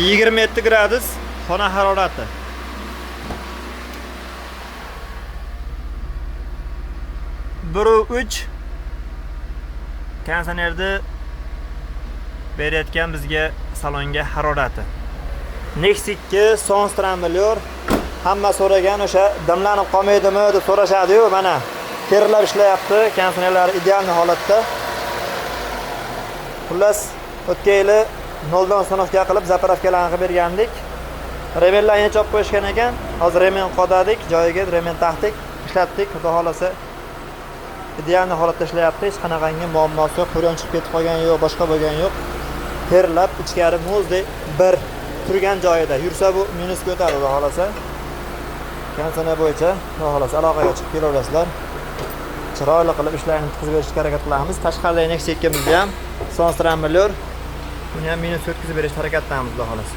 27 gradus xona harorati. Uch konditsionerni berayotgan bizga salonga harorati. Nexus 2 Sonstramblyor hamma so'ragan o'sha dimlanib qolmaydimi deb so'rashadi-yu, mana terilab ishlayapti, konditsionerlar ideal holatda. Xullas, o'tgan yili 0 dan sinovga qilib zapravkalarni qilib bergandik. Remenlarni chop qo'yishgan ekan. Hozir remen qodadik, joyiga remen taxtik, ishlatdik. Xudo xolasa ideal holatda ishlayapti. Hech qanaqangi muammosi yo'q, quyon chiqib ketib qolgani yo'q, boshqa bo'lgani yo'q. Terilab ichkari muzdek bir turgan joyida yursa bu minusga o'tadi, xudo xolasa. Konditsioner bo'yicha xudo xolasa aloqaga chiqib kelaverasizlar. Chiroyli qilib ishlarni bitkazib berishga harakat qilamiz. Tashqaridagi Nexus 2 mizda ham Sonstramblyor, buni ham minus o'tkazib berishga harakat qilamiz, xudo xolasa.